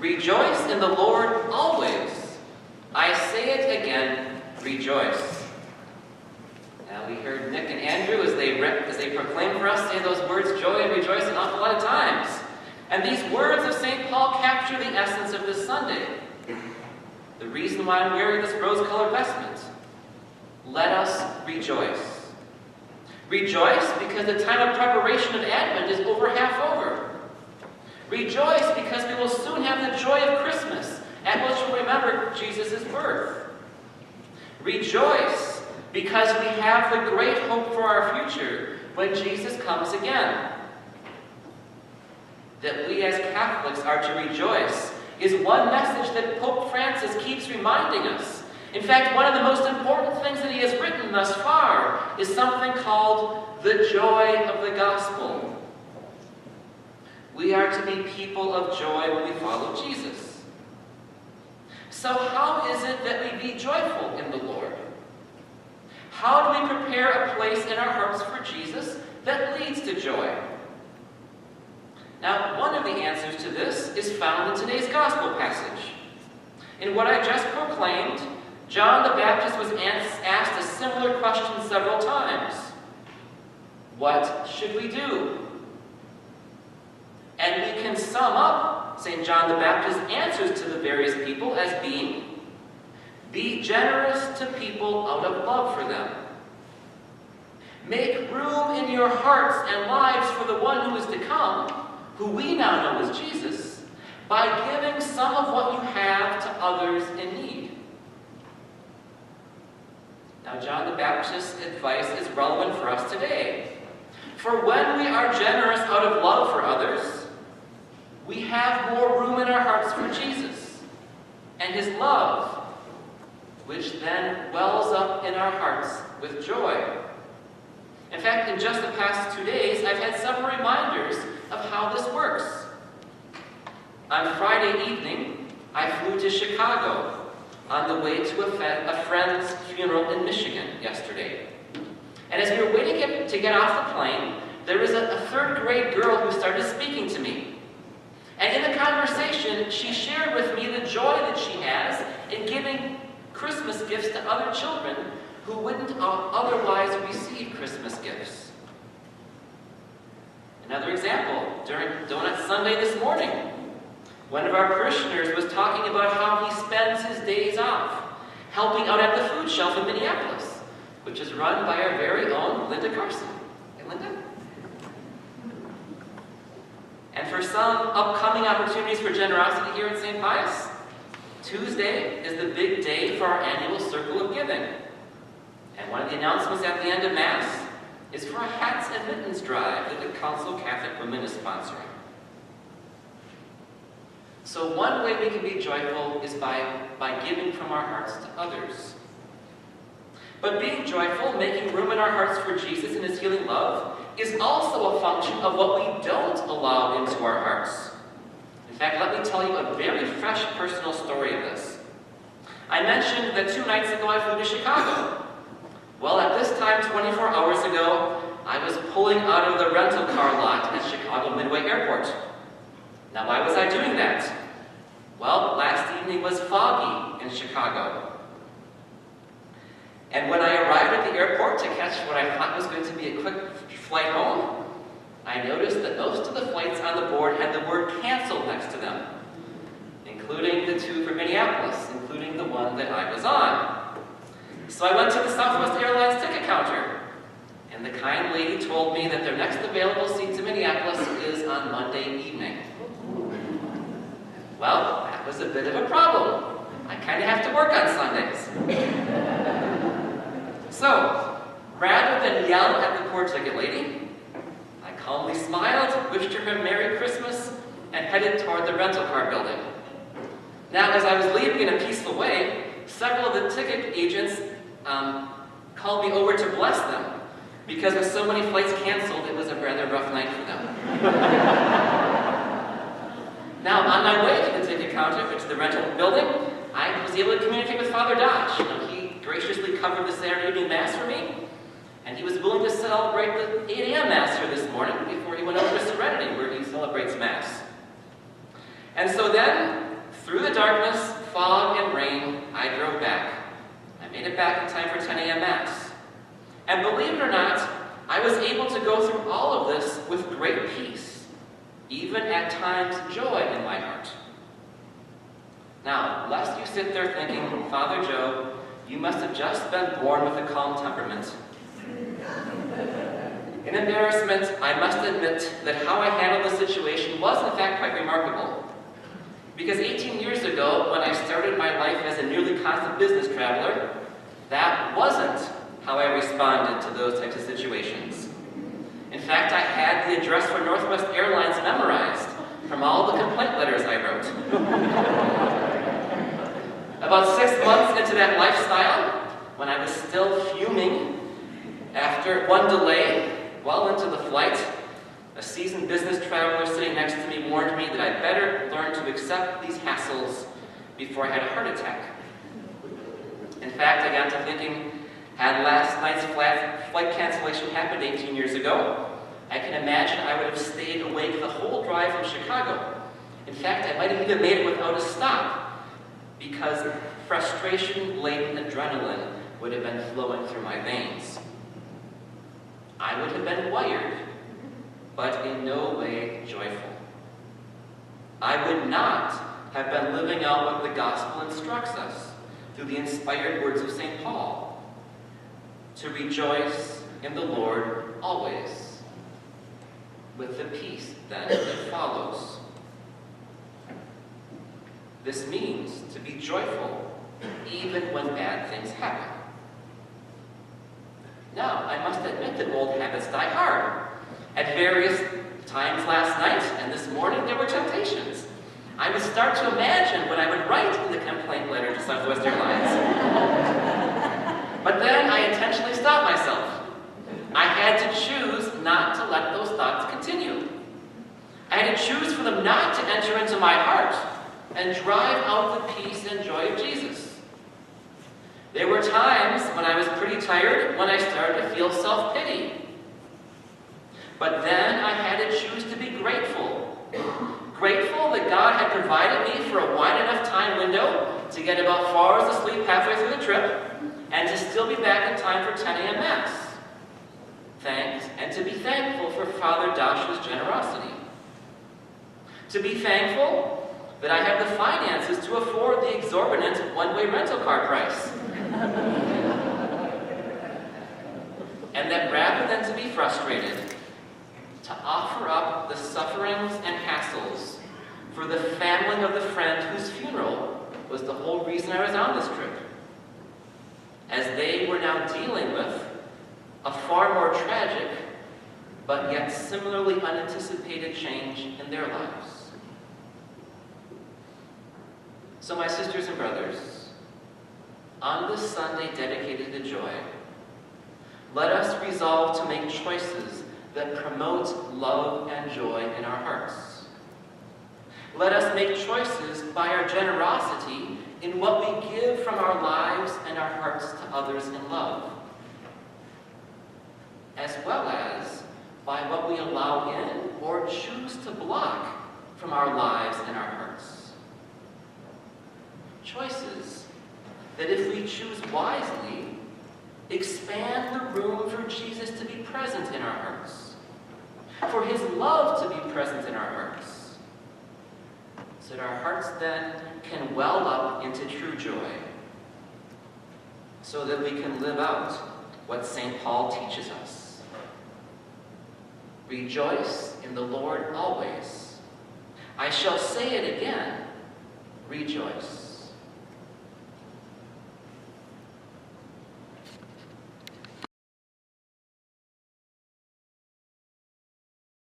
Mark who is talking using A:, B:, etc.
A: Rejoice in the Lord always. I say it again, rejoice. Now we heard Nick and Andrew as they proclaimed for us say those words, joy and rejoice, an awful lot of times. And these words of St. Paul capture the essence of this Sunday. The reason why I'm wearing this rose-colored vestment. Let us rejoice. Rejoice because the time of preparation of Advent is over half over. Rejoice because we will soon have the joy of Christmas, at which we'll remember Jesus' birth. Rejoice because we have the great hope for our future when Jesus comes again. That we as Catholics are to rejoice is one message that Pope Francis keeps reminding us. In fact, one of the most important things that he has written thus far is something called the joy of the gospel. We are to be people of joy when we follow Jesus. So how is it that we be joyful in the Lord? How do we prepare a place in our hearts for Jesus that leads to joy? Now, one of the answers to this is found in today's gospel passage. In what I just proclaimed, John the Baptist was asked a similar question several times. What should we do? And we can sum up St. John the Baptist's answers to the various people as being, be generous to people out of love for them. Make room in your hearts and lives for the one who is to come, who we now know as Jesus, by giving some of what you have to others in need. Now, John the Baptist's advice is relevant for us today. For when we are generous out of love for others, we have more room in our hearts for Jesus and his love, which then wells up in our hearts with joy. In fact, in just the past 2 days, I've had several reminders of how this works. On Friday evening, I flew to Chicago on the way to a friend's funeral in Michigan yesterday. And as we were waiting to get off the plane, there was a third-grade girl who started speaking to me. And in the conversation, she shared with me the joy that she has in giving Christmas gifts to other children who wouldn't otherwise receive Christmas gifts. Another example, during Donut Sunday this morning, one of our parishioners was talking about how he spends his days off, helping out at the food shelf in Minneapolis, which is run by our very own Linda Carson. Hey, Linda? And for some upcoming opportunities for generosity here at St. Pius, Tuesday is the big day for our annual Circle of Giving. And one of the announcements at the end of Mass is for a hats and mittens drive that the Council Catholic Women is sponsoring. So one way we can be joyful is by giving from our hearts to others. But being joyful, making room in our hearts for Jesus and his healing love, is also a function of what we don't allow into our hearts. In fact, let me tell you a very fresh personal story of this. I mentioned that 2 nights ago I flew to Chicago. Well, at this time, 24 hours ago, I was pulling out of the rental car lot at Chicago Midway Airport. Now, why was I doing that? Well, last evening was foggy in Chicago. And when I arrived at the airport to catch what I thought was going to be a quick flight home, I noticed that most of the flights on the board had the word "canceled" next to them, including the 2 for Minneapolis, including the one that I was on. So I went to the Southwest Airlines ticket counter, and the kind lady told me that their next available seat to Minneapolis is on Monday evening. Well, that was a bit of a problem. I kind of have to work on Sundays. So, rather than yell at the poor ticket lady, I calmly smiled, wished her a Merry Christmas, and headed toward the rental car building. Now, as I was leaving in a peaceful way, several of the ticket agents called me over to bless them, because with so many flights canceled, it was a rather rough night for them. Now, on my way to the ticket counter, which is the rental building, I was able to communicate with Father Dodge. He graciously covered the Saturday evening Mass for me, and he was willing to celebrate the 8 a.m. Mass here this morning before he went over to Serenity, where he celebrates Mass. And so then, Through the darkness, fog, and rain, I drove back. I made it back in time for 10 a.m. Mass. And believe it or not, I was able to go through all of this with great peace, even at times joy in my heart. Now, lest you sit there thinking, Father Joe, you must have just been born with a calm temperament. In embarrassment, I must admit that how I handled the situation was in fact quite remarkable. Because 18 years ago, when I started my life as a nearly constant business traveler, that wasn't how I responded to those types of situations. In fact, I had the address for Northwest Airlines memorized from all the complaint letters I wrote. About 6 months into that lifestyle, when I was still fuming after one delay, well into the flight, a seasoned business traveler sitting next to me warned me that I better learn to accept these hassles before I had a heart attack. In fact, I got to thinking, had last night's flight cancellation happened 18 years ago, I can imagine I would have stayed awake the whole drive from Chicago. In fact, I might have even made it without a stop, because frustration-laden adrenaline would have been flowing through my veins. I would have been wired, but in no way joyful. I would not have been living out what the gospel instructs us through the inspired words of St. Paul, to rejoice in the Lord always, with the peace then that follows. This means to be joyful even when bad things happen. Now, I must admit that old habits die hard. At various times last night and this morning, there were temptations. I would start to imagine what I would write in the complaint letter to Southwest Airlines. But then I intentionally stopped myself. I had to choose not to let those thoughts continue. I had to choose for them not to enter into my heart and drive out the peace and joy of Jesus. There were times when I was pretty tired when I started to feel self-pity. But then I had to choose to be grateful. Grateful that God had provided me for a wide enough time window to get about 4 hours of sleep halfway through the trip and to still be back in time for 10 a.m. Mass. Thanks, and to be thankful for Father Dasha's generosity. To be thankful that I have the finances to afford the exorbitant one-way rental car price. And that rather than to be frustrated, to offer up the sufferings and hassles for the family of the friend whose funeral was the whole reason I was on this trip, as they were now dealing with a far more tragic, but yet similarly unanticipated change in their lives. So my sisters and brothers, on this Sunday dedicated to joy, let us resolve to make choices that promote love and joy in our hearts. Let us make choices by our generosity in what we give from our lives and our hearts to others in love, as well as by what we allow in or choose to block from our lives and our hearts. Choices that, if we choose wisely, expand the room for Jesus to be present in our hearts, for his love to be present in our hearts, so that our hearts then can well up into true joy, so that we can live out what St. Paul teaches us. Rejoice in the Lord always. I shall say it again, rejoice.